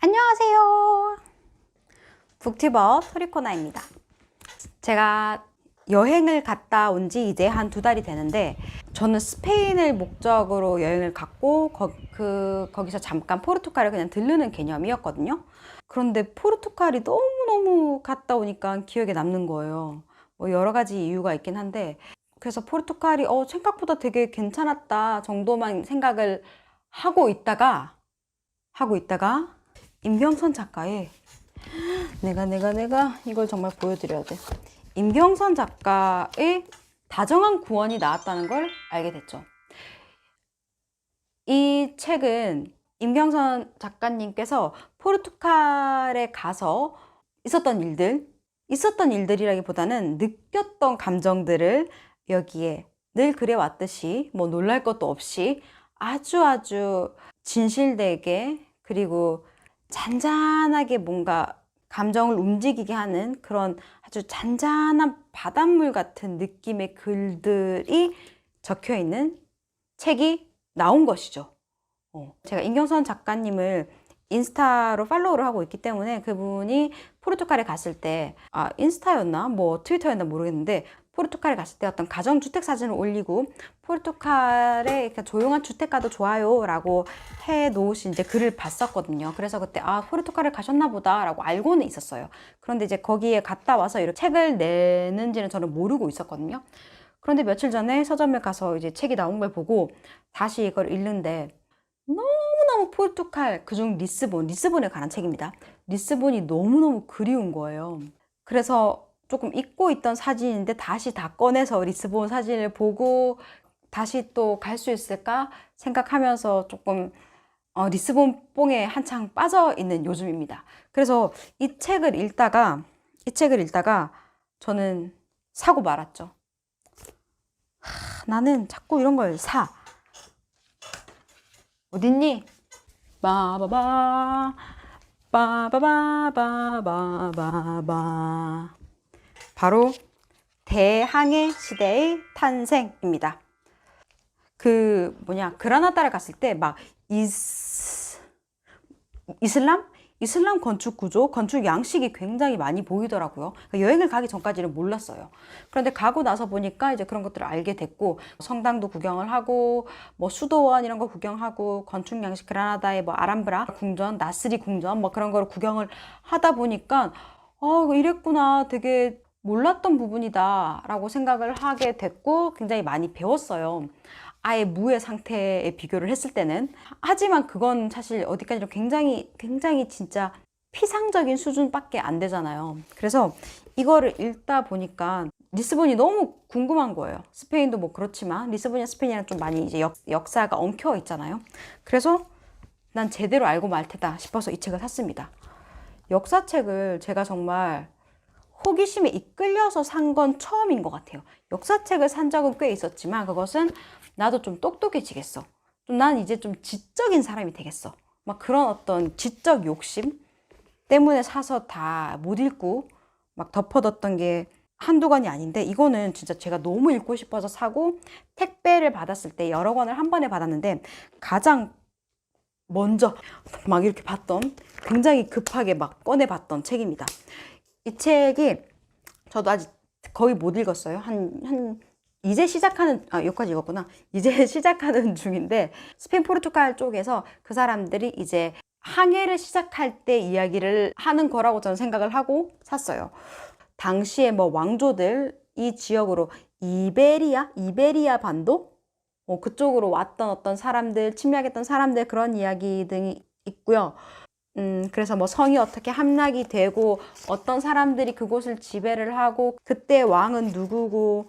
안녕하세요. 북튜버 토리코나입니다. 제가 여행을 갔다 온 지 이제 한 2달이 되는데, 저는 스페인을 목적으로 여행을 갔고 거기서 잠깐 포르투갈을 그냥 들르는 개념이었거든요. 그런데 포르투갈이 너무너무 갔다 오니까 기억에 남는 거예요. 뭐 여러 가지 이유가 있긴 한데, 그래서 포르투갈이 생각보다 되게 괜찮았다 정도만 생각을 하고 있다가 임경선 작가의 내가 이걸 정말 보여드려야 돼. 임경선 작가의 다정한 구원이 나왔다는 걸 알게 됐죠. 이 책은 임경선 작가님께서 포르투갈에 가서 있었던 일들이라기보다는 느꼈던 감정들을 여기에 늘 그래왔듯이 뭐 놀랄 것도 없이 아주 진실되게, 그리고 잔잔하게 뭔가 감정을 움직이게 하는 그런 아주 잔잔한 바닷물 같은 느낌의 글들이 적혀 있는 책이 나온 것이죠. 제가 임경선 작가님을 인스타로 팔로우를 하고 있기 때문에 그분이 포르투갈에 갔을 때, 인스타였나 뭐 트위터였나 모르겠는데, 포르투갈에 갔을 때 어떤 가정주택 사진을 올리고 포르투갈에 조용한 주택가도 좋아요 라고 해 놓으신 이제 글을 봤었거든요. 그래서 그때 포르투갈에 가셨나 보다 라고 알고는 있었어요. 그런데 이제 거기에 갔다 와서 이렇게 책을 내는지는 저는 모르고 있었거든요. 그런데 며칠 전에 서점에 가서 이제 책이 나온 걸 보고 다시 이걸 읽는데, 너무너무 포르투갈, 그중 리스본에 관한 책입니다. 리스본이 너무너무 그리운 거예요. 그래서 조금 잊고 있던 사진인데 다시 다 꺼내서 리스본 사진을 보고 다시 또 갈 수 있을까 생각하면서 조금 리스본 뽕에 한창 빠져 있는 요즘입니다. 그래서 이 책을 읽다가 저는 사고 말았죠. 나는 자꾸 이런 걸 사. 어딨니? 빠바바 빠바바바바바바. 바로 대항해 시대의 탄생입니다. 그라나다를 갔을 때 막 이슬람 건축 구조, 건축 양식이 굉장히 많이 보이더라고요. 여행을 가기 전까지는 몰랐어요. 그런데 가고 나서 보니까 이제 그런 것들을 알게 됐고, 성당도 구경을 하고, 뭐 수도원 이런 거 구경하고, 건축 양식 그라나다의 뭐 아람브라 궁전, 나스리 궁전 뭐 그런 거를 구경을 하다 보니까 이랬구나, 되게 몰랐던 부분이다 라고 생각을 하게 됐고, 굉장히 많이 배웠어요. 아예 무의 상태에 비교를 했을 때는. 하지만 그건 사실 어디까지나 굉장히 진짜 피상적인 수준밖에 안 되잖아요. 그래서 이거를 읽다 보니까 리스본이 너무 궁금한 거예요. 스페인도 뭐 그렇지만 리스본이랑 스페인이랑 좀 많이 이제 역사가 엉켜 있잖아요. 그래서 난 제대로 알고 말 테다 싶어서 이 책을 샀습니다. 역사책을 제가 정말 호기심에 이끌려서 산 건 처음인 것 같아요. 역사책을 산 적은 꽤 있었지만, 그것은 나도 좀 똑똑해지겠어, 난 이제 좀 지적인 사람이 되겠어, 막 그런 어떤 지적 욕심 때문에 사서 다 못 읽고 막 덮어뒀던 게 한두 권이 아닌데, 이거는 진짜 제가 너무 읽고 싶어서 사고, 택배를 받았을 때 여러 권을 한 번에 받았는데 가장 먼저 막 이렇게 봤던, 굉장히 급하게 막 꺼내 봤던 책입니다. 이 책이 저도 아직 거의 못 읽었어요. 이제 시작하는, 여기까지 읽었구나. 이제 시작하는 중인데, 스페인 포르투갈 쪽에서 그 사람들이 이제 항해를 시작할 때 이야기를 하는 거라고 저는 생각을 하고 샀어요. 당시에 뭐 왕조들 이 지역으로 이베리아 반도? 그쪽으로 왔던 어떤 사람들, 침략했던 사람들, 그런 이야기 등이 있고요. 그래서 뭐 성이 어떻게 함락이 되고 어떤 사람들이 그곳을 지배를 하고 그때 왕은 누구고,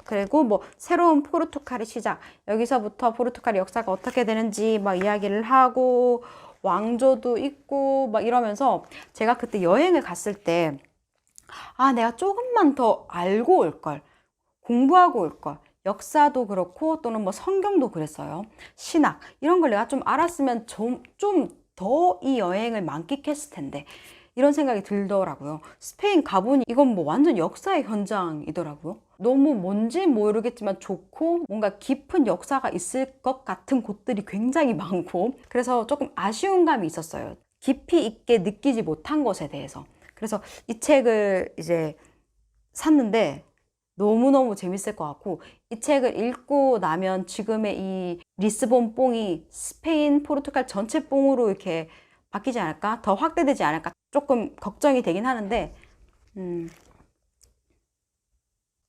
그리고 뭐 새로운 포르투갈의 시작, 여기서부터 포르투갈의 역사가 어떻게 되는지 막 이야기를 하고, 왕조도 있고 막 이러면서, 제가 그때 여행을 갔을 때 내가 조금만 더 알고 올걸, 공부하고 올걸, 역사도 그렇고 또는 뭐 성경도 그랬어요. 신학 이런 걸 내가 좀 알았으면 좀 더 이 여행을 만끽했을 텐데, 이런 생각이 들더라고요. 스페인 가보니 이건 뭐 완전 역사의 현장이더라고요. 너무 뭔지 모르겠지만 좋고 뭔가 깊은 역사가 있을 것 같은 곳들이 굉장히 많고, 그래서 조금 아쉬운 감이 있었어요. 깊이 있게 느끼지 못한 것에 대해서. 그래서 이 책을 이제 샀는데 너무너무 재밌을 것 같고, 이 책을 읽고 나면 지금의 이 리스본 뽕이 스페인, 포르투갈 전체 뽕으로 이렇게 바뀌지 않을까? 더 확대되지 않을까? 조금 걱정이 되긴 하는데,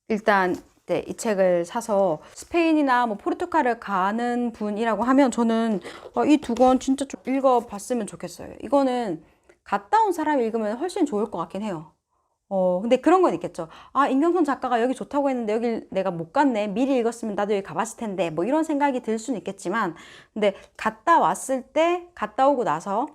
일단 네, 이 책을 사서 스페인이나 뭐 포르투갈을 가는 분이라고 하면 저는 이 두 권 진짜 좀 읽어봤으면 좋겠어요. 이거는 갔다 온 사람이 읽으면 훨씬 좋을 것 같긴 해요. 근데 그런 건 있겠죠. 아, 임경선 작가가 여기 좋다고 했는데 여기 내가 못 갔네. 미리 읽었으면 나도 여기 가봤을 텐데. 뭐 이런 생각이 들 수는 있겠지만, 근데 갔다 왔을 때, 갔다 오고 나서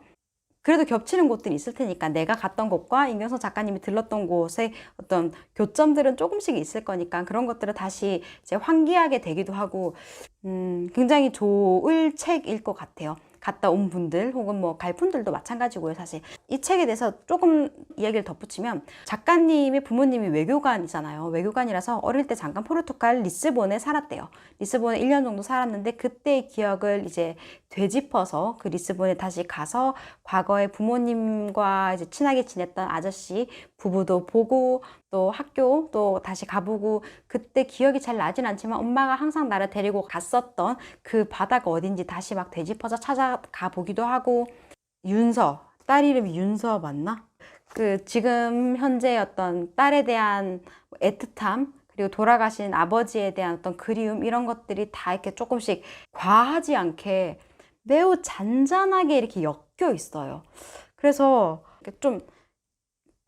그래도 겹치는 곳들이 있을 테니까 내가 갔던 곳과 임경선 작가님이 들렀던 곳의 어떤 교점들은 조금씩 있을 거니까 그런 것들을 다시 이제 환기하게 되기도 하고, 굉장히 좋을 책일 것 같아요. 갔다 온 분들 혹은 뭐 갈 분들도 마찬가지고요. 사실 이 책에 대해서 조금 이야기를 덧붙이면, 작가님의 부모님이 외교관이잖아요. 외교관이라서 어릴 때 잠깐 포르투갈 리스본에 살았대요. 리스본에 1년 정도 살았는데 그때의 기억을 이제 되짚어서 그 리스본에 다시 가서 과거에 부모님과 이제 친하게 지냈던 아저씨 부부도 보고, 또 학교 또 다시 가보고, 그때 기억이 잘 나진 않지만 엄마가 항상 나를 데리고 갔었던 그 바다가 어딘지 다시 막 되짚어서 찾아가 보기도 하고, 윤서, 딸 이름이 윤서 맞나? 그 지금 현재 어떤 딸에 대한 애틋함, 그리고 돌아가신 아버지에 대한 어떤 그리움, 이런 것들이 다 이렇게 조금씩 과하지 않게 매우 잔잔하게 이렇게 엮여 있어요. 그래서 좀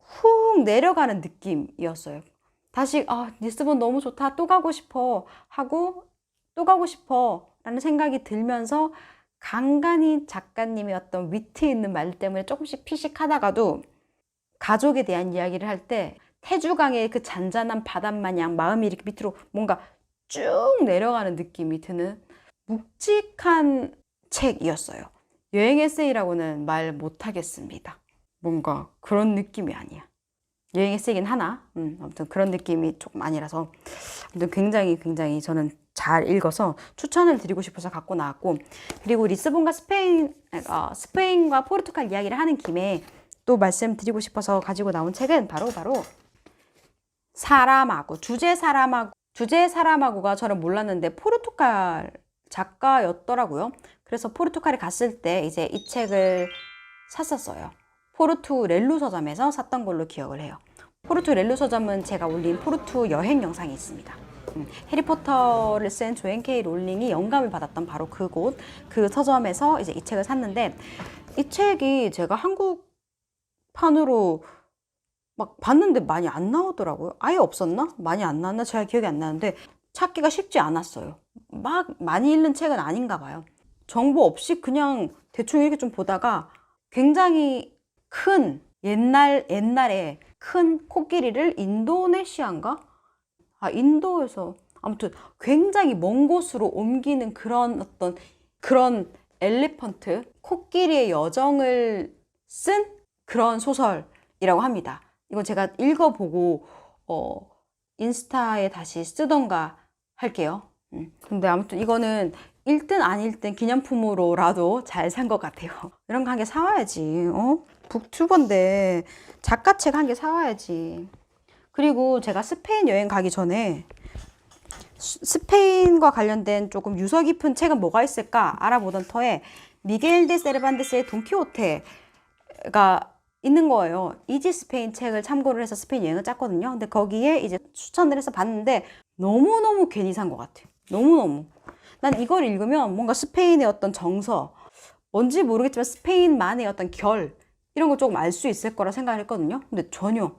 훅 내려가는 느낌이었어요. 다시 리스본 너무 좋다, 또 가고 싶어 하고, 또 가고 싶어 라는 생각이 들면서 간간히 작가님의 어떤 위트 있는 말 때문에 조금씩 피식하다가도 가족에 대한 이야기를 할 때 태주강의 그 잔잔한 바닷마냥 마음이 이렇게 밑으로 뭔가 쭉 내려가는 느낌이 드는 묵직한 책이었어요. 여행 에세이라고는 말 못하겠습니다. 뭔가 그런 느낌이 아니야. 여행 에세이긴 하나, 아무튼 그런 느낌이 조금 아니라서, 아무튼 굉장히 저는 잘 읽어서 추천을 드리고 싶어서 갖고 나왔고, 그리고 리스본과 스페인과 포르투갈 이야기를 하는 김에 또 말씀드리고 싶어서 가지고 나온 책은 바로 사라마고, 주제 사라마고가 저는 몰랐는데 포르투갈 작가였더라고요. 그래서 포르투갈에 갔을 때 이제 이 책을 샀었어요. 포르투 렐루 서점에서 샀던 걸로 기억을 해요. 포르투 렐루 서점은 제가 올린 포르투 여행 영상이 있습니다. 해리포터를 쓴 조앤 K 롤링이 영감을 받았던 바로 그곳, 그 서점에서 이제 이 책을 샀는데, 이 책이 제가 한국판으로 막 봤는데 많이 안 나오더라고요. 아예 없었나? 많이 안 나왔나? 잘 기억이 안 나는데 찾기가 쉽지 않았어요. 막 많이 읽는 책은 아닌가 봐요. 정보 없이 그냥 대충 이렇게 좀 보다가 굉장히 큰 옛날에 큰 코끼리를 인도네시아인가? 인도에서 아무튼 굉장히 먼 곳으로 옮기는 그런 엘리펀트, 코끼리의 여정을 쓴 그런 소설이라고 합니다. 이건 제가 읽어보고 인스타에 다시 쓰던가 할게요. 근데 아무튼 이거는 읽든 안 읽든 기념품으로라도 잘 산 것 같아요. 이런 거 한 개 사와야지. 북튜버인데 작가책 한 개 사와야지. 그리고 제가 스페인 여행 가기 전에 스페인과 관련된 조금 유서 깊은 책은 뭐가 있을까 알아보던 터에 미겔 데 세르반테스의 돈키호테가 있는 거예요. 이지 스페인 책을 참고를 해서 스페인 여행을 짰거든요. 근데 거기에 이제 추천을 해서 봤는데 너무너무 괜히 산 것 같아요. 너무너무. 난 이걸 읽으면 뭔가 스페인의 어떤 정서, 뭔지 모르겠지만 스페인만의 어떤 결, 이런 거 조금 알 수 있을 거라 생각을 했거든요. 근데 전혀.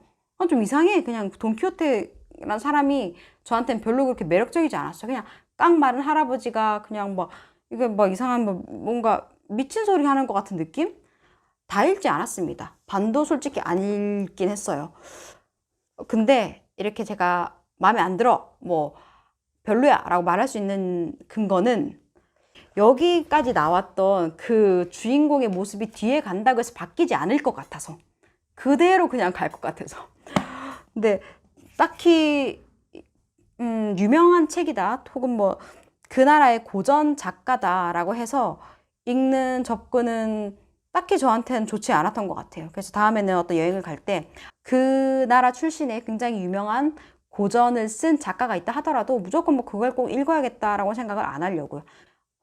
좀 이상해. 그냥 돈키호테라는 사람이 저한테는 별로 그렇게 매력적이지 않았어요. 그냥 깡 마른 할아버지가 그냥 이게 이상한 뭔가 미친 소리 하는 것 같은 느낌? 다 읽지 않았습니다. 반도 솔직히 안 읽긴 했어요. 근데 이렇게 제가 마음에 안 들어, 별로야 라고 말할 수 있는 근거는 여기까지 나왔던 그 주인공의 모습이 뒤에 간다고 해서 바뀌지 않을 것 같아서, 그대로 그냥 갈 것 같아서. 근데 딱히 유명한 책이다 혹은 그 나라의 고전 작가다라고 해서 읽는 접근은 딱히 저한테는 좋지 않았던 것 같아요. 그래서 다음에는 어떤 여행을 갈 때 그 나라 출신의 굉장히 유명한 고전을 쓴 작가가 있다 하더라도 무조건 뭐 그걸 꼭 읽어야겠다라고 생각을 안 하려고요.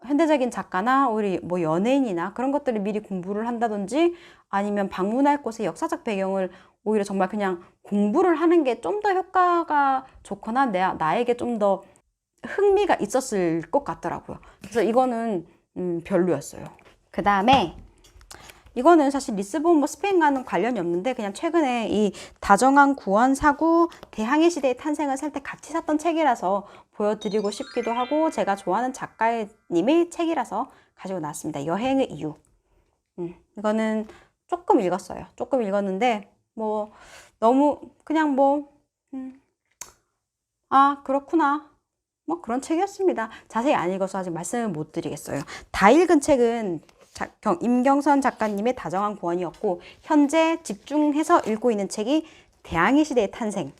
현대적인 작가나 오히려 뭐 연예인이나 그런 것들을 미리 공부를 한다든지 아니면 방문할 곳의 역사적 배경을 오히려 정말 그냥 공부를 하는 게 좀 더 효과가 좋거나 나에게 좀 더 흥미가 있었을 것 같더라고요. 그래서 이거는 별로였어요. 그 다음에 이거는 사실 리스본 뭐 스페인과는 관련이 없는데 그냥 최근에 이 다정한 구원 사구 대항해 시대의 탄생을 살 때 같이 샀던 책이라서 보여드리고 싶기도 하고 제가 좋아하는 작가님의 책이라서 가지고 나왔습니다. 여행의 이유. 이거는 조금 읽었어요. 조금 읽었는데 뭐 너무 그냥 그렇구나. 뭐 그런 책이었습니다. 자세히 안 읽어서 아직 말씀을 못 드리겠어요. 다 읽은 책은 임경선 작가님의 다정한 구원이었고 현재 집중해서 읽고 있는 책이 대항해 시대의 탄생.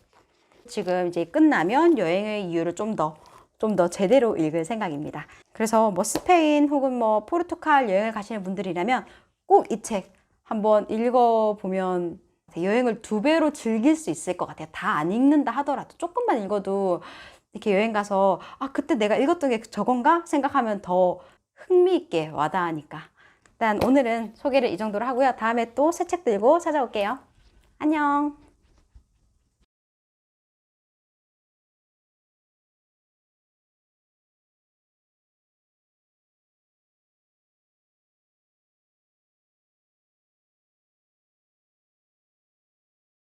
지금 이제 끝나면 여행의 이유를 좀 더 제대로 읽을 생각입니다. 그래서 뭐 스페인 혹은 뭐 포르투갈 여행을 가시는 분들이라면 꼭 이 책 한번 읽어보면 여행을 2배로 즐길 수 있을 것 같아요. 다 안 읽는다 하더라도 조금만 읽어도 이렇게 여행 가서 그때 내가 읽었던 게 저건가 생각하면 더 흥미있게 와닿으니까. 일단 오늘은 소개를 이 정도로 하고요. 다음에 또 새 책 들고 찾아올게요. 안녕.